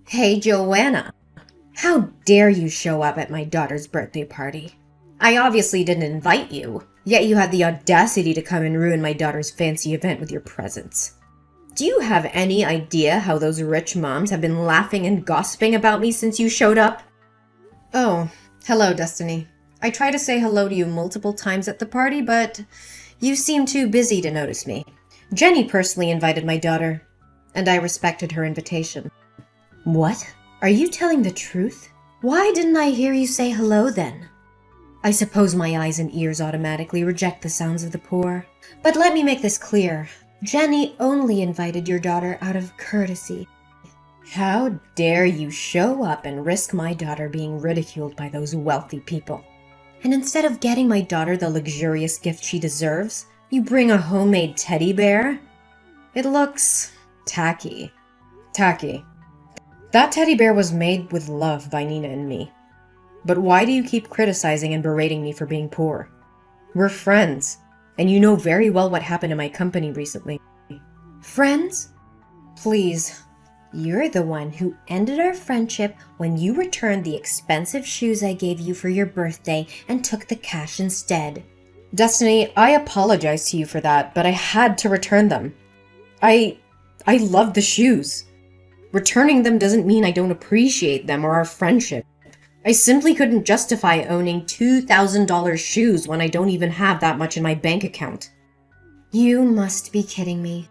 Hey, Joanna. How dare you show up at my daughter's birthday party? I obviously didn't invite you, yet you had the audacity to come and ruin my daughter's fancy event with your presence. Do you have any idea how those rich moms have been laughing and gossiping about me since you showed up? Oh, hello, Destiny. I tried to say hello to you multiple times at the party, but you seemed too busy to notice me. Jenny personally invited my daughter, and I respected her invitation. What? Are you telling the truth? Why didn't I hear you say hello then? I suppose my eyes and ears automatically reject the sounds of the poor. But let me make this clear. Jenny only invited your daughter out of courtesy. How dare you show up and risk my daughter being ridiculed by those wealthy people? And instead of getting my daughter the luxurious gift she deserves, you bring a homemade teddy bear? It looks tacky. Tacky. That teddy bear was made with love by Nina and me. But why do you keep criticizing and berating me for being poor? We're friends, and you know very well what happened in my company recently. Friends? Please. You're the one who ended our friendship when you returned the expensive shoes I gave you for your birthday and took the cash instead. Destiny, I apologize to you for that, but I had to return them. I love the shoes. Returning them doesn't mean I don't appreciate them or our friendship. I simply couldn't justify owning $2,000 shoes when I don't even have that much in my bank account. You must be kidding me.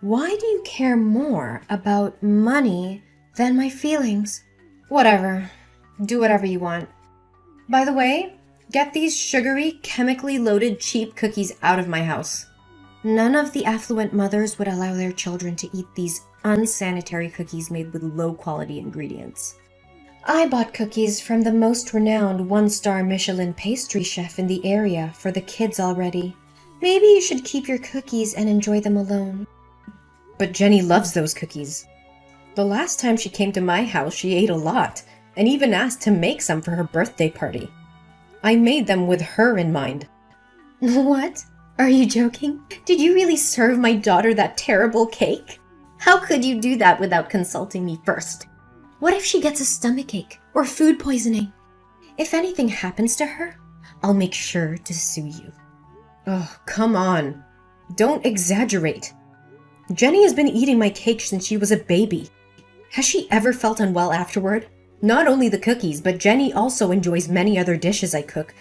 Why do you care more about money than my feelings? Whatever. Do whatever you want. By the way, get these sugary, chemically loaded cheap cookies out of my house. None of the affluent mothers would allow their children to eat these unsanitary cookies made with low-quality ingredients. I bought cookies from the most renowned one-star Michelin pastry chef in the area for the kids already. Maybe you should keep your cookies and enjoy them alone. But Jenny loves those cookies. The last time she came to my house, she ate a lot, and even asked to make some for her birthday party. I made them with her in mind. What? Are you joking? Did you really serve my daughter that terrible cake? How could you do that without consulting me first? What if she gets a stomachache or food poisoning? If anything happens to her, I'll make sure to sue you. Oh, come on. Don't exaggerate. Jenny has been eating my cake since she was a baby. Has she ever felt unwell afterward? Not only the cookies, but Jenny also enjoys many other dishes I cook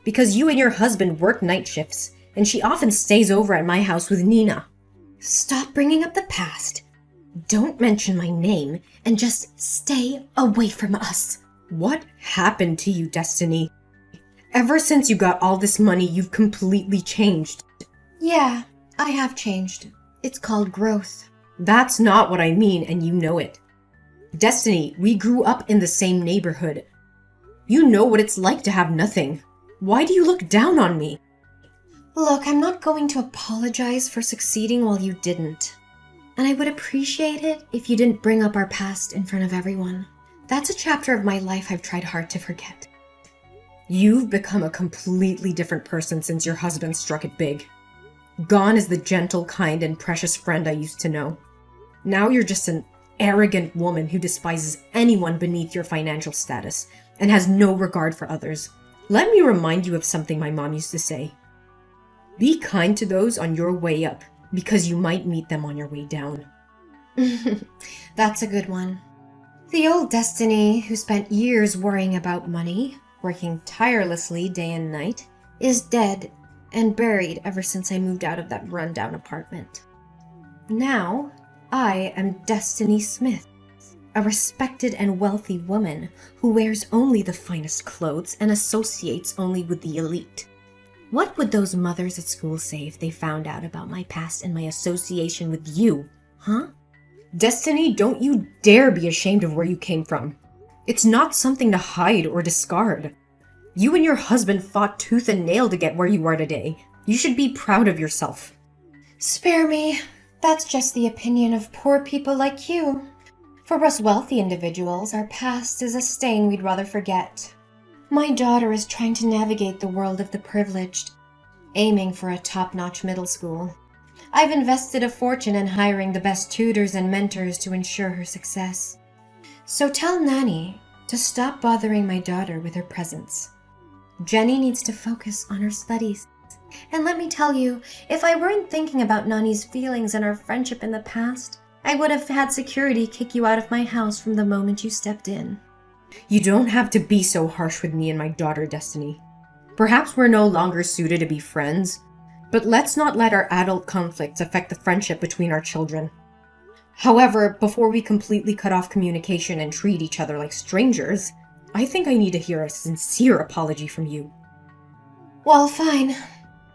because you and your husband work night shifts, and she often stays over at my house with Nina. Stop bringing up the past. Don't mention my name, and just stay away from us. What happened to you, Destiny? Ever since you got all this money, you've completely changed. Yeah, I have changed. It's called growth. That's not what I mean, and you know it. Destiny, we grew up in the same neighborhood. You know what it's like to have nothing. Why do you look down on me? Look, I'm not going to apologize for succeeding while you didn't. And I would appreciate it if you didn't bring up our past in front of everyone. That's a chapter of my life I've tried hard to forget. You've become a completely different person since your husband struck it big. Gone is the gentle, kind, and precious friend I used to know. Now you're just an arrogant woman who despises anyone beneath your financial status and has no regard for others. Let me remind you of something my mom used to say. Be kind to those on your way up, because you might meet them on your way down. That's a good one. The old Destiny, who spent years worrying about money, working tirelessly day and night, is dead and buried ever since I moved out of that rundown apartment. Now, I am Destiny Smith, a respected and wealthy woman who wears only the finest clothes and associates only with the elite. What would those mothers at school say if they found out about my past and my association with you, huh? Destiny, don't you dare be ashamed of where you came from. It's not something to hide or discard. You and your husband fought tooth and nail to get where you are today. You should be proud of yourself. Spare me. That's just the opinion of poor people like you. For us wealthy individuals, our past is a stain we'd rather forget. My daughter is trying to navigate the world of the privileged, aiming for a top-notch middle school. I've invested a fortune in hiring the best tutors and mentors to ensure her success. So tell Nanny to stop bothering my daughter with her presence. Jenny needs to focus on her studies. And let me tell you, if I weren't thinking about Nani's feelings and our friendship in the past, I would have had security kick you out of my house from the moment you stepped in. You don't have to be so harsh with me and my daughter, Destiny. Perhaps we're no longer suited to be friends, but let's not let our adult conflicts affect the friendship between our children. However, before we completely cut off communication and treat each other like strangers, I think I need to hear a sincere apology from you. Well, fine.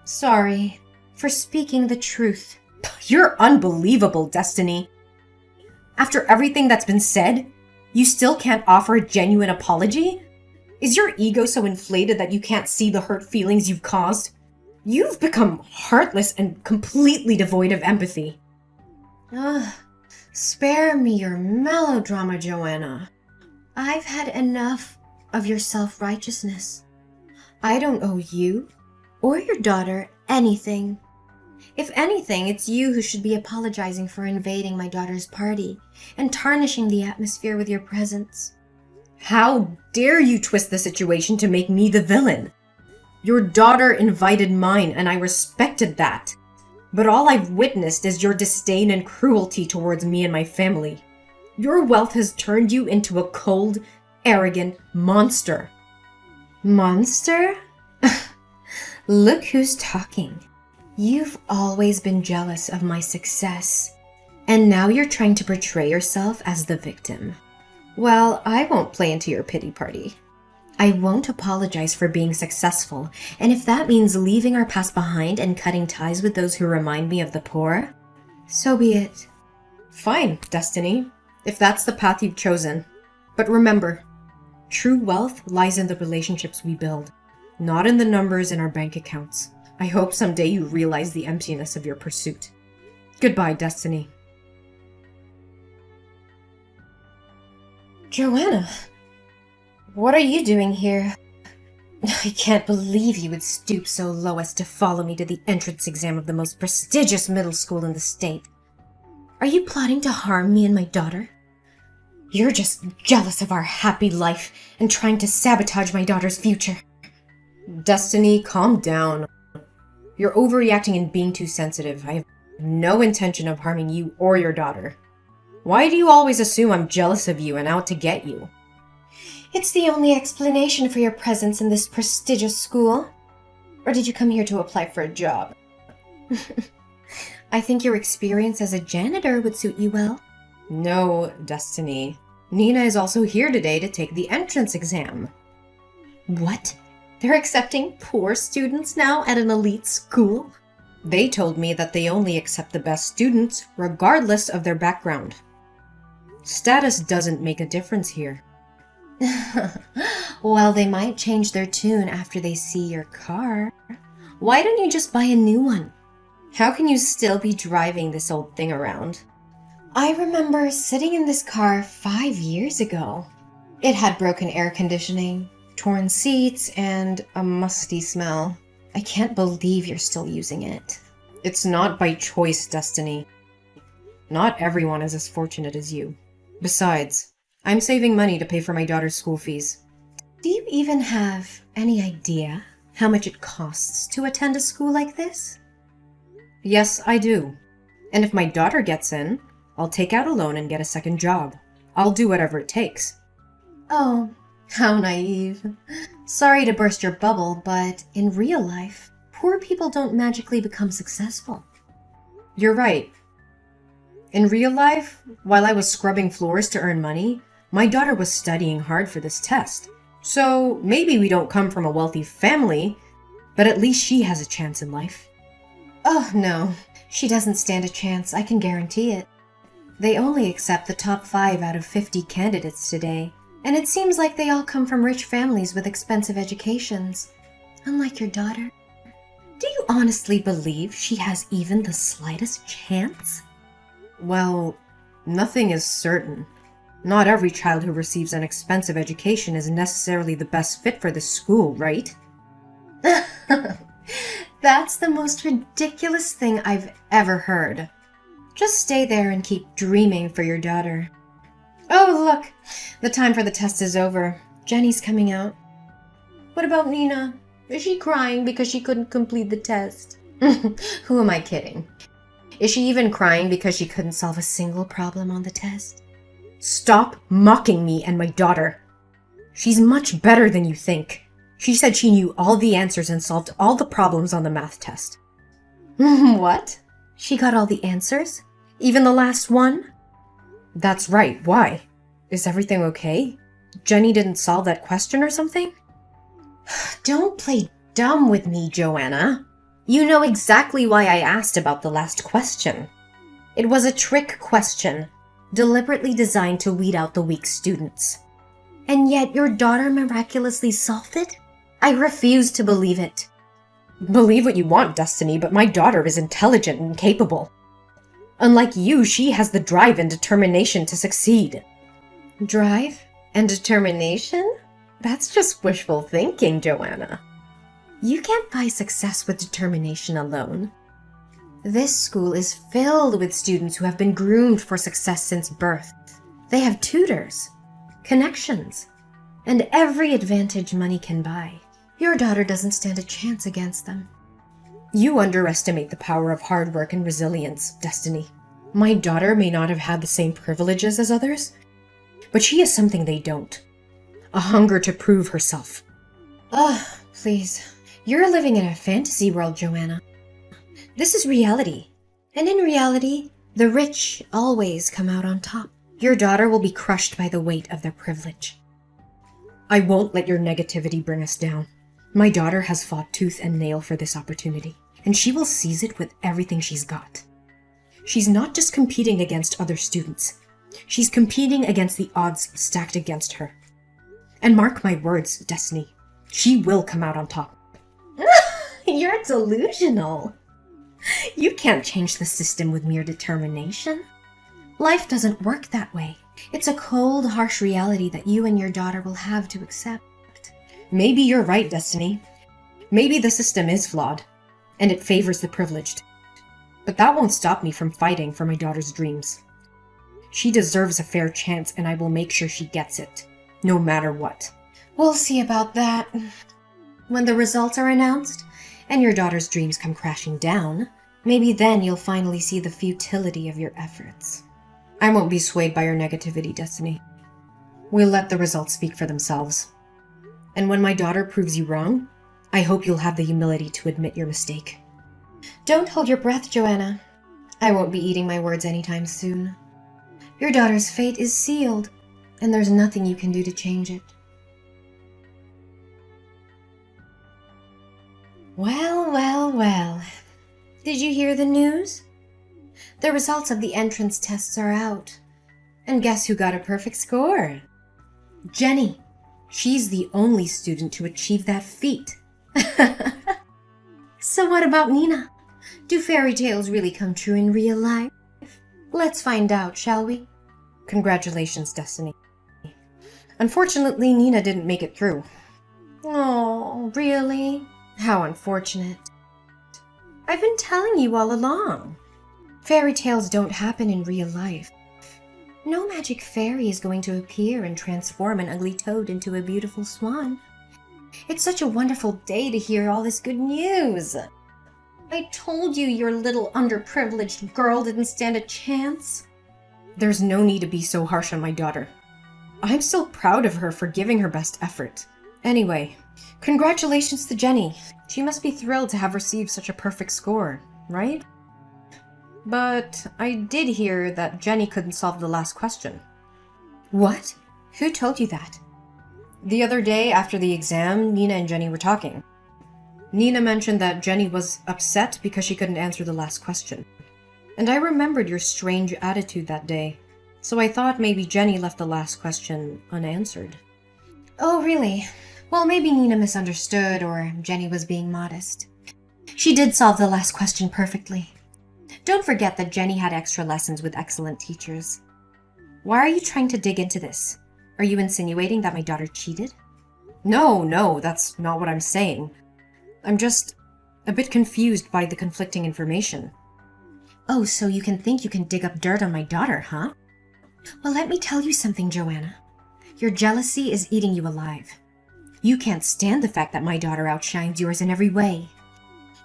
Sorry for speaking the truth. You're unbelievable, Destiny. After everything that's been said, you still can't offer a genuine apology? Is your ego so inflated that you can't see the hurt feelings you've caused? You've become heartless and completely devoid of empathy. Ugh, spare me your melodrama, Joanna. I've had enough of your self-righteousness. I don't owe you or your daughter anything. If anything, it's you who should be apologizing for invading my daughter's party and tarnishing the atmosphere with your presence. How dare you twist the situation to make me the villain? Your daughter invited mine, and I respected that. But all I've witnessed is your disdain and cruelty towards me and my family. Your wealth has turned you into a cold, arrogant monster. Monster? Look who's talking. You've always been jealous of my success, and now you're trying to portray yourself as the victim. Well, I won't play into your pity party. I won't apologize for being successful, and if that means leaving our past behind and cutting ties with those who remind me of the poor, so be it. Fine, Destiny, if that's the path you've chosen. But remember, true wealth lies in the relationships we build, not in the numbers in our bank accounts. I hope someday you realize the emptiness of your pursuit. Goodbye, Destiny. Joanna, what are you doing here? I can't believe you would stoop so low as to follow me to the entrance exam of the most prestigious middle school in the state. Are you plotting to harm me and my daughter? You're just jealous of our happy life and trying to sabotage my daughter's future. Destiny, calm down. You're overreacting and being too sensitive. I have no intention of harming you or your daughter. Why do you always assume I'm jealous of you and out to get you? It's the only explanation for your presence in this prestigious school. Or did you come here to apply for a job? I think your experience as a janitor would suit you well. No, Destiny. Nina is also here today to take the entrance exam. What? They're accepting poor students now at an elite school? They told me that they only accept the best students, regardless of their background. Status doesn't make a difference here. Well, they might change their tune after they see your car. Why don't you just buy a new one? How can you still be driving this old thing around? I remember sitting in this car 5 years ago. It had broken air conditioning, torn seats, and a musty smell. I can't believe you're still using it. It's not by choice, Destiny. Not everyone is as fortunate as you. Besides, I'm saving money to pay for my daughter's school fees. Do you even have any idea how much it costs to attend a school like this? Yes, I do. And if my daughter gets in, I'll take out a loan and get a second job. I'll do whatever it takes. Oh, how naive. Sorry to burst your bubble, but in real life, poor people don't magically become successful. You're right. In real life, while I was scrubbing floors to earn money, my daughter was studying hard for this test. So maybe we don't come from a wealthy family, but at least she has a chance in life. Oh, no. She doesn't stand a chance, I can guarantee it. They only accept the top 5 out of 50 candidates today, and it seems like they all come from rich families with expensive educations. Unlike your daughter. Do you honestly believe she has even the slightest chance? Well, nothing is certain. Not every child who receives an expensive education is necessarily the best fit for this school, right? That's the most ridiculous thing I've ever heard. Just stay there and keep dreaming for your daughter. Oh, look! The time for the test is over. Jenny's coming out. What about Nina? Is she crying because she couldn't complete the test? Who am I kidding? Is she even crying because she couldn't solve a single problem on the test? Stop mocking me and my daughter. She's much better than you think. She said she knew all the answers and solved all the problems on the math test. What? She got all the answers? Even the last one? That's right. Why? Is everything okay? Jenny didn't solve that question or something? Don't play dumb with me, Joanna. You know exactly why I asked about the last question. It was a trick question, deliberately designed to weed out the weak students. And yet your daughter miraculously solved it? I refuse to believe it. Believe what you want, Destiny, but my daughter is intelligent and capable. Unlike you, she has the drive and determination to succeed. Drive and determination? That's just wishful thinking, Joanna. You can't buy success with determination alone. This school is filled with students who have been groomed for success since birth. They have tutors, connections, and every advantage money can buy. Your daughter doesn't stand a chance against them. You underestimate the power of hard work and resilience, Destiny. My daughter may not have had the same privileges as others, but she has something they don't. A hunger to prove herself. Ugh, please. You're living in a fantasy world, Joanna. This is reality. And in reality, the rich always come out on top. Your daughter will be crushed by the weight of their privilege. I won't let your negativity bring us down. My daughter has fought tooth and nail for this opportunity, and she will seize it with everything she's got. She's not just competing against other students. She's competing against the odds stacked against her. And mark my words, Destiny, she will come out on top. You're delusional. You can't change the system with mere determination. Life doesn't work that way. It's a cold, harsh reality that you and your daughter will have to accept. Maybe you're right, Destiny. Maybe the system is flawed, and it favors the privileged. But that won't stop me from fighting for my daughter's dreams. She deserves a fair chance, and I will make sure she gets it, no matter what. We'll see about that. When the results are announced, and your daughter's dreams come crashing down, maybe then you'll finally see the futility of your efforts. I won't be swayed by your negativity, Destiny. We'll let the results speak for themselves. And when my daughter proves you wrong, I hope you'll have the humility to admit your mistake. Don't hold your breath, Joanna. I won't be eating my words anytime soon. Your daughter's fate is sealed, and there's nothing you can do to change it. Well, well, well. Did you hear the news? The results of the entrance tests are out. And guess who got a perfect score? Jenny. She's the only student to achieve that feat. So what about Nina? Do fairy tales really come true in real life? Let's find out, shall we? Congratulations, Destiny. Unfortunately, Nina didn't make it through. Oh, really? How unfortunate. I've been telling you all along. Fairy tales don't happen in real life. No magic fairy is going to appear and transform an ugly toad into a beautiful swan. It's such a wonderful day to hear all this good news. I told you your little underprivileged girl didn't stand a chance. There's no need to be so harsh on my daughter. I'm still proud of her for giving her best effort. Anyway, congratulations to Jenny. She must be thrilled to have received such a perfect score, right? But I did hear that Jenny couldn't solve the last question. What? Who told you that? The other day after the exam, Nina and Jenny were talking. Nina mentioned that Jenny was upset because she couldn't answer the last question. And I remembered your strange attitude that day, so I thought maybe Jenny left the last question unanswered. Oh, really? Well, maybe Nina misunderstood, or Jenny was being modest. She did solve the last question perfectly. Don't forget that Jenny had extra lessons with excellent teachers. Why are you trying to dig into this? Are you insinuating that my daughter cheated? No, that's not what I'm saying. I'm just a bit confused by the conflicting information. Oh, so you think you can dig up dirt on my daughter, huh? Well, let me tell you something, Joanna. Your jealousy is eating you alive. You can't stand the fact that my daughter outshines yours in every way.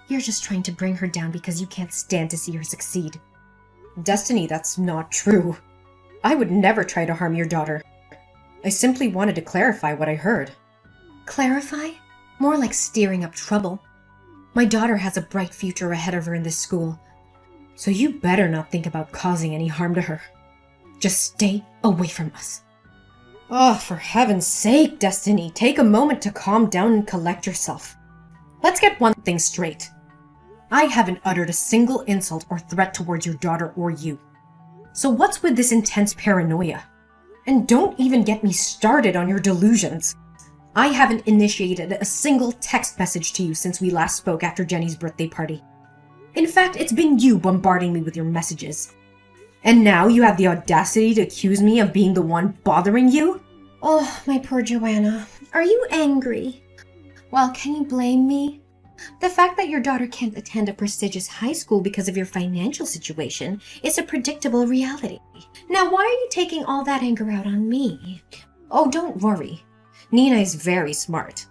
You're just trying to bring her down because you can't stand to see her succeed. Destiny, that's not true. I would never try to harm your daughter. I simply wanted to clarify what I heard. Clarify? More like stirring up trouble. My daughter has a bright future ahead of her in this school, so you better not think about causing any harm to her. Just stay away from us. Oh, for heaven's sake, Destiny, take a moment to calm down and collect yourself. Let's get one thing straight. I haven't uttered a single insult or threat towards your daughter or you. So what's with this intense paranoia? And don't even get me started on your delusions. I haven't initiated a single text message to you since we last spoke after Jenny's birthday party. In fact, it's been you bombarding me with your messages. And now you have the audacity to accuse me of being the one bothering you? Oh, my poor Joanna. Are you angry? Well, can you blame me? The fact that your daughter can't attend a prestigious high school because of your financial situation is a predictable reality. Now, why are you taking all that anger out on me? Oh, don't worry. Nina is very smart.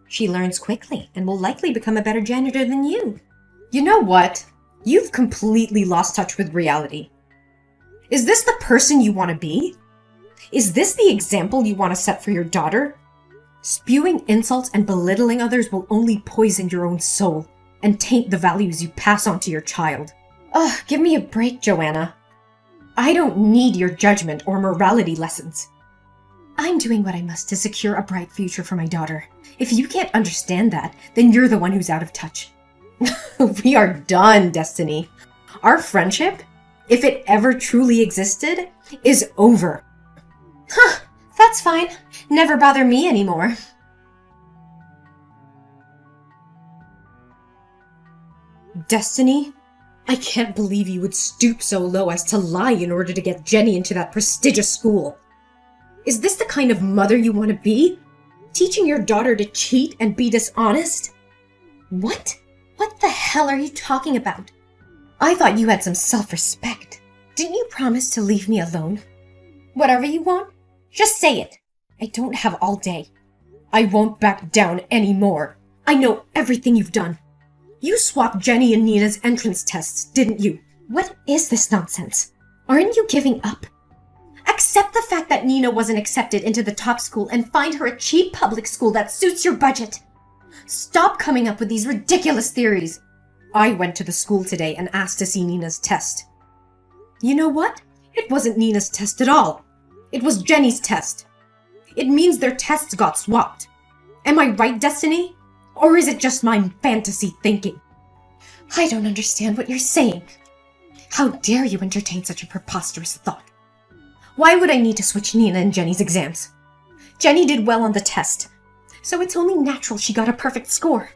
She learns quickly and will likely become a better janitor than you. You know what? You've completely lost touch with reality. Is this the person you want to be? Is this the example you want to set for your daughter? Spewing insults and belittling others will only poison your own soul and taint the values you pass on to your child. Ugh, give me a break, Joanna. I don't need your judgment or morality lessons. I'm doing what I must to secure a bright future for my daughter. If you can't understand that, then you're the one who's out of touch. We are done, Destiny. Our friendship, if it ever truly existed, is over. Huh, that's fine. Never bother me anymore. Destiny? I can't believe you would stoop so low as to lie in order to get Jenny into that prestigious school. Is this the kind of mother you want to be? Teaching your daughter to cheat and be dishonest? What? What the hell are you talking about? I thought you had some self-respect. Didn't you promise to leave me alone? Whatever you want, just say it. I don't have all day. I won't back down anymore. I know everything you've done. You swapped Jenny and Nina's entrance tests, didn't you? What is this nonsense? Aren't you giving up? Accept the fact that Nina wasn't accepted into the top school and find her a cheap public school that suits your budget. Stop coming up with these ridiculous theories. I went to the school today and asked to see Nina's test. You know what? It wasn't Nina's test at all. It was Jenny's test. It means their tests got swapped. Am I right, Destiny? Or is it just my fantasy thinking? I don't understand what you're saying. How dare you entertain such a preposterous thought? Why would I need to switch Nina and Jenny's exams? Jenny did well on the test, so it's only natural she got a perfect score.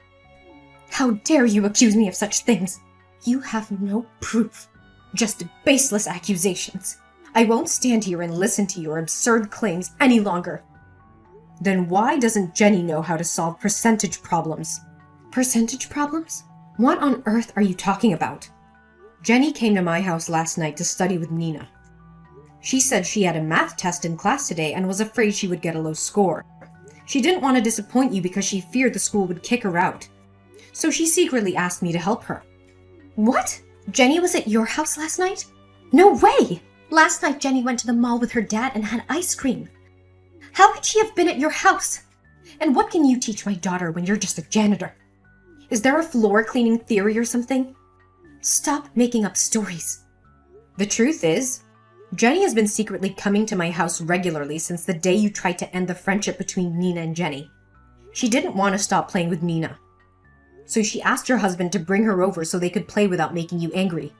How dare you accuse me of such things? You have no proof, just baseless accusations. I won't stand here and listen to your absurd claims any longer. Then why doesn't Jenny know how to solve percentage problems? Percentage problems? What on earth are you talking about? Jenny came to my house last night to study with Nina. She said she had a math test in class today and was afraid she would get a low score. She didn't want to disappoint you because she feared the school would kick her out. So she secretly asked me to help her. What? Jenny was at your house last night? No way! Last night Jenny went to the mall with her dad and had ice cream. How could she have been at your house? And what can you teach my daughter when you're just a janitor? Is there a floor cleaning theory or something? Stop making up stories. The truth is, Jenny has been secretly coming to my house regularly since the day you tried to end the friendship between Nina and Jenny. She didn't want to stop playing with Nina. So she asked your husband to bring her over so they could play without making you angry.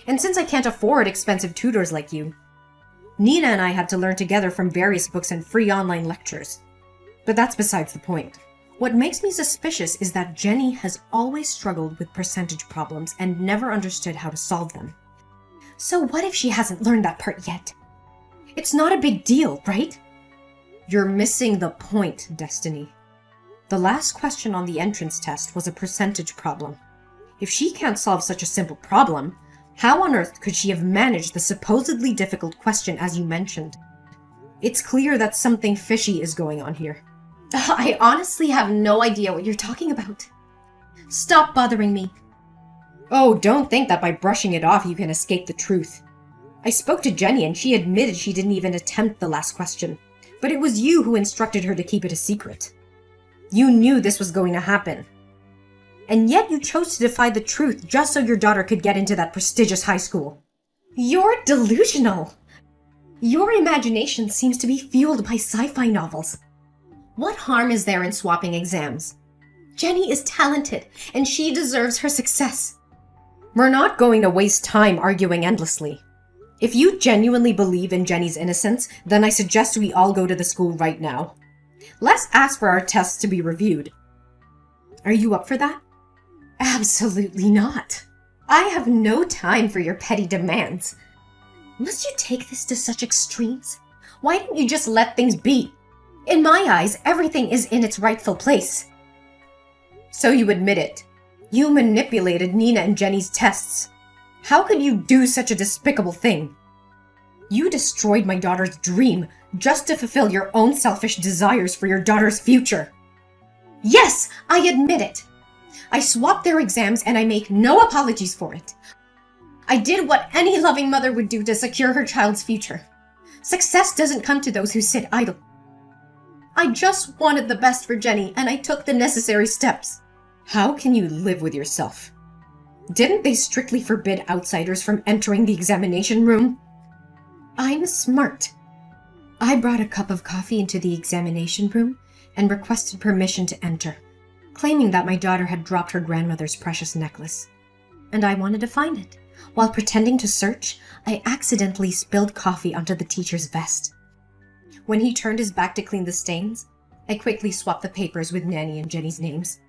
And since I can't afford expensive tutors like you, Nina and I had to learn together from various books and free online lectures. But that's besides the point. What makes me suspicious is that Jenny has always struggled with percentage problems and never understood how to solve them. So what if she hasn't learned that part yet? It's not a big deal, right? You're missing the point, Destiny. The last question on the entrance test was a percentage problem. If she can't solve such a simple problem, How on earth could she have managed the supposedly difficult question as you mentioned? It's clear that something fishy is going on here. I honestly have no idea what you're talking about. Stop bothering me. Oh, don't think that by brushing it off you can escape the truth. I spoke to Jenny and she admitted she didn't even attempt the last question, but it was you who instructed her to keep it a secret. You knew this was going to happen. And yet you chose to defy the truth just so your daughter could get into that prestigious high school. You're delusional. Your imagination seems to be fueled by sci-fi novels. What harm is there in swapping exams? Jenny is talented, and she deserves her success. We're not going to waste time arguing endlessly. If you genuinely believe in Jenny's innocence, then I suggest we all go to the school right now. Let's ask for our tests to be reviewed. Are you up for that? Absolutely not. I have no time for your petty demands. Must you take this to such extremes? Why don't you just let things be? In my eyes, everything is in its rightful place. So you admit it. You manipulated Nina and Jenny's tests. How could you do such a despicable thing? You destroyed my daughter's dream just to fulfill your own selfish desires for your daughter's future. Yes, I admit it. I swapped their exams and I make no apologies for it. I did what any loving mother would do to secure her child's future. Success doesn't come to those who sit idle. I just wanted the best for Jenny and I took the necessary steps. How can you live with yourself? Didn't they strictly forbid outsiders from entering the examination room? I'm smart. I brought a cup of coffee into the examination room and requested permission to enter, claiming that my daughter had dropped her grandmother's precious necklace. And I wanted to find it. While pretending to search, I accidentally spilled coffee onto the teacher's vest. When he turned his back to clean the stains, I quickly swapped the papers with Nanny and Jenny's names.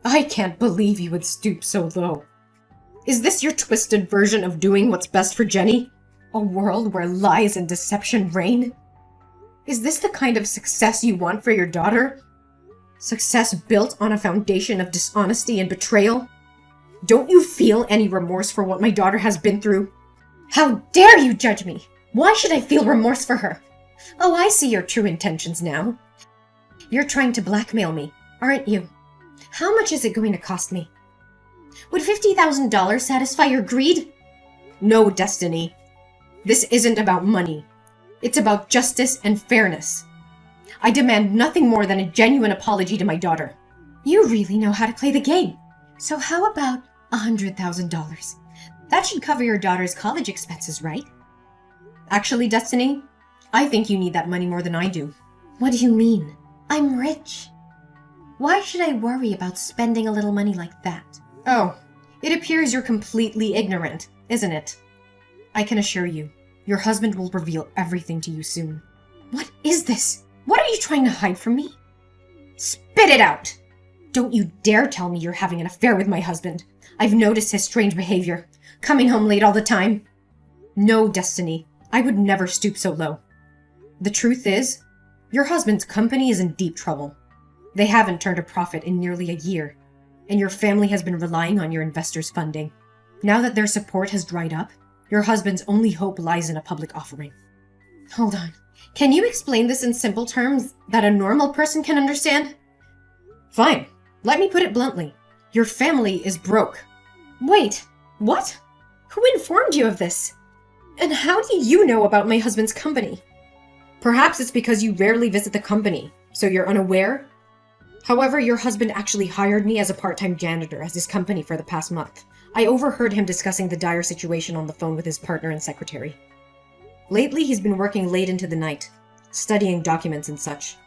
I can't believe you would stoop so low. Is this your twisted version of doing what's best for Jenny? A world where lies and deception reign? Is this the kind of success you want for your daughter? Success built on a foundation of dishonesty and betrayal? Don't you feel any remorse for what my daughter has been through? How dare you judge me? Why should I feel remorse for her? Oh, I see your true intentions now. You're trying to blackmail me, aren't you? How much is it going to cost me? Would $50,000 satisfy your greed? No, Destiny. This isn't about money. It's about justice and fairness. I demand nothing more than a genuine apology to my daughter. You really know how to play the game. So how about $100,000? That should cover your daughter's college expenses, right? Actually, Destiny, I think you need that money more than I do. What do you mean? I'm rich. Why should I worry about spending a little money like that? Oh, it appears you're completely ignorant, isn't it? I can assure you, your husband will reveal everything to you soon. What is this? What are you trying to hide from me? Spit it out! Don't you dare tell me you're having an affair with my husband. I've noticed his strange behavior, coming home late all the time. No, Destiny, I would never stoop so low. The truth is, your husband's company is in deep trouble. They haven't turned a profit in nearly a year, and your family has been relying on your investors' funding. Now that their support has dried up, your husband's only hope lies in a public offering. Hold on. Can you explain this in simple terms that a normal person can understand? Fine. Let me put it bluntly. Your family is broke. Wait, what? Who informed you of this? And how do you know about my husband's company? Perhaps it's because you rarely visit the company, so you're unaware? However, your husband actually hired me as a part-time janitor at his company for the past month. I overheard him discussing the dire situation on the phone with his partner and secretary. Lately, he's been working late into the night, studying documents and such.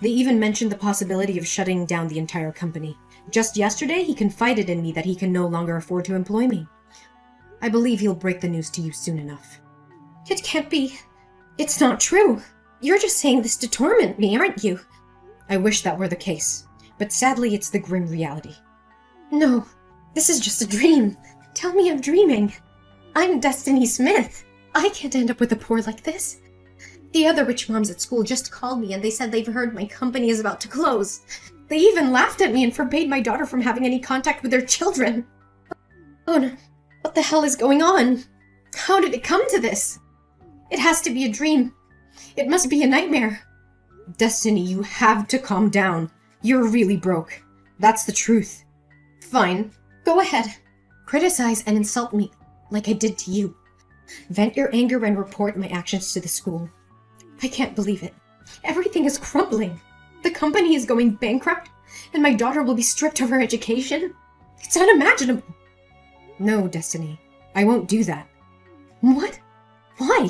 They even mentioned the possibility of shutting down the entire company. Just yesterday, he confided in me that he can no longer afford to employ me. I believe he'll break the news to you soon enough. It can't be. It's not true. You're just saying this to torment me, aren't you? I wish that were the case, but sadly it's the grim reality. No, this is just a dream. Tell me I'm dreaming. I'm Destiny Smith. I can't end up with the poor like this. The other rich moms at school just called me and they said they've heard my company is about to close. They even laughed at me and forbade my daughter from having any contact with their children. Oh no, What the hell is going on? How did it come to this? It has to be a dream. It must be a nightmare. Destiny, you have to calm down. You're really broke. That's the truth. Fine. Go ahead. Criticize and insult me like I did to you. Vent your anger and report my actions to the school. I can't believe it. Everything is crumbling. The company is going bankrupt, and my daughter will be stripped of her education. It's unimaginable. No, Destiny. I won't do that. What? Why?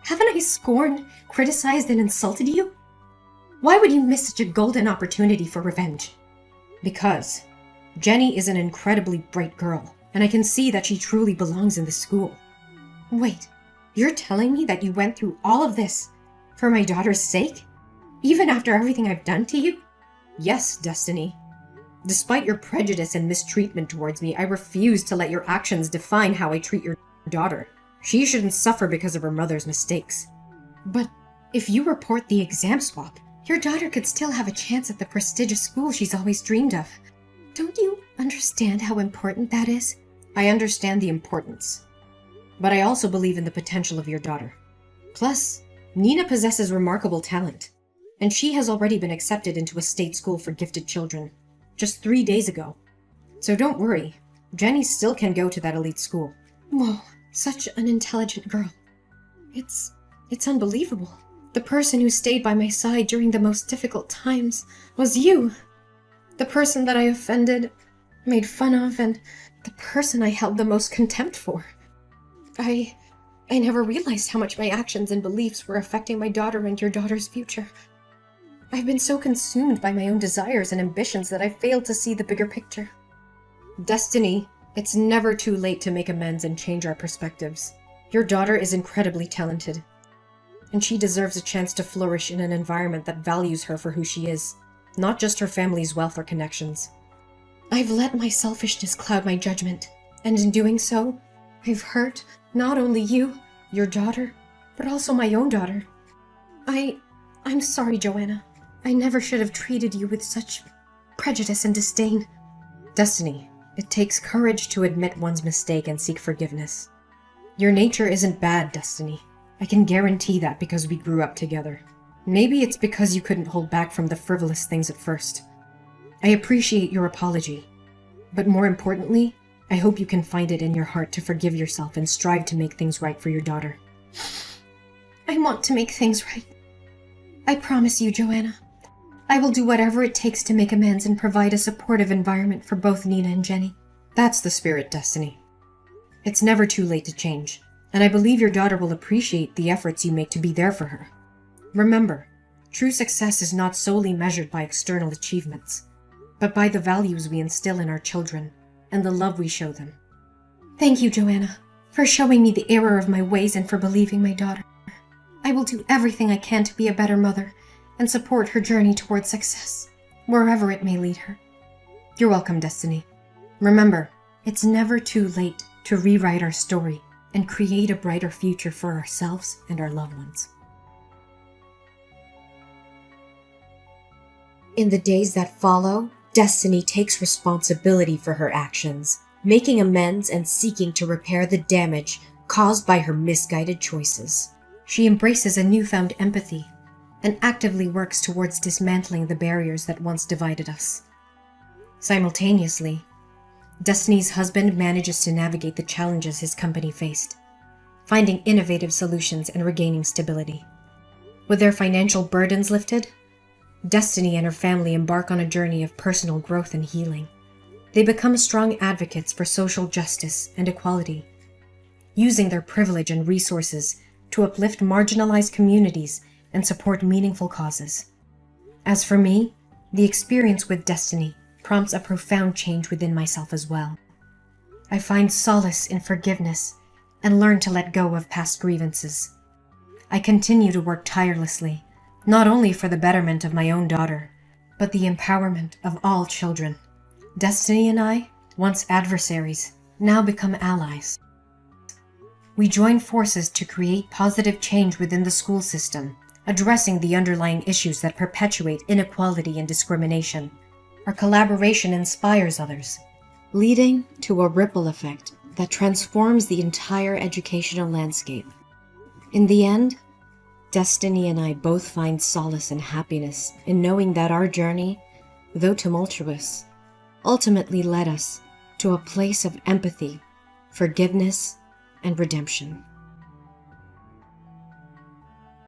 Haven't I scorned, criticized, and insulted you? Why would you miss such a golden opportunity for revenge? Because Jenny is an incredibly bright girl, and I can see that she truly belongs in this school. Wait, you're telling me that you went through all of this for my daughter's sake? Even after everything I've done to you? Yes, Destiny. Despite your prejudice and mistreatment towards me, I refuse to let your actions define how I treat your daughter. She shouldn't suffer because of her mother's mistakes. But if you report the exam swap, your daughter could still have a chance at the prestigious school she's always dreamed of. Don't you understand how important that is? I understand the importance. But I also believe in the potential of your daughter. Plus, Nina possesses remarkable talent, and she has already been accepted into a state school for gifted children, just 3 days ago. So don't worry, Jenny still can go to that elite school. Whoa, such an intelligent girl. It's unbelievable. The person who stayed by my side during the most difficult times was you. The person that I offended, made fun of, and the person I held the most contempt for. I never realized how much my actions and beliefs were affecting my daughter and your daughter's future. I've been so consumed by my own desires and ambitions that I failed to see the bigger picture. Destiny, it's never too late to make amends and change our perspectives. Your daughter is incredibly talented, and she deserves a chance to flourish in an environment that values her for who she is, not just her family's wealth or connections. I've let my selfishness cloud my judgment, and in doing so, I've hurt not only you, your daughter, but also my own daughter. I'm sorry, Joanna. I never should have treated you with such prejudice and disdain. Destiny, it takes courage to admit one's mistake and seek forgiveness. Your nature isn't bad, Destiny. I can guarantee that because we grew up together. Maybe it's because you couldn't hold back from the frivolous things at first. I appreciate your apology, but more importantly, I hope you can find it in your heart to forgive yourself and strive to make things right for your daughter. I want to make things right. I promise you, Joanna. I will do whatever it takes to make amends and provide a supportive environment for both Nina and Jenny. That's the spirit, Destiny. It's never too late to change, and I believe your daughter will appreciate the efforts you make to be there for her. Remember, true success is not solely measured by external achievements, but by the values we instill in our children and the love we show them. Thank you, Joanna, for showing me the error of my ways and for believing my daughter. I will do everything I can to be a better mother and support her journey towards success, wherever it may lead her. You're welcome, Destiny. Remember, it's never too late to rewrite our story and create a brighter future for ourselves and our loved ones. In the days that follow, Destiny takes responsibility for her actions, making amends and seeking to repair the damage caused by her misguided choices. She embraces a newfound empathy and actively works towards dismantling the barriers that once divided us. Simultaneously, Destiny's husband manages to navigate the challenges his company faced, finding innovative solutions and regaining stability. With their financial burdens lifted, Destiny and her family embark on a journey of personal growth and healing. They become strong advocates for social justice and equality, using their privilege and resources to uplift marginalized communities and support meaningful causes. As for me, the experience with Destiny prompts a profound change within myself as well. I find solace in forgiveness and learn to let go of past grievances. I continue to work tirelessly, not only for the betterment of my own daughter, but the empowerment of all children. Destiny and I, once adversaries, now become allies. We join forces to create positive change within the school system, addressing the underlying issues that perpetuate inequality and discrimination. Our collaboration inspires others, leading to a ripple effect that transforms the entire educational landscape. In the end, Destiny and I both find solace and happiness in knowing that our journey, though tumultuous, ultimately led us to a place of empathy, forgiveness, and redemption.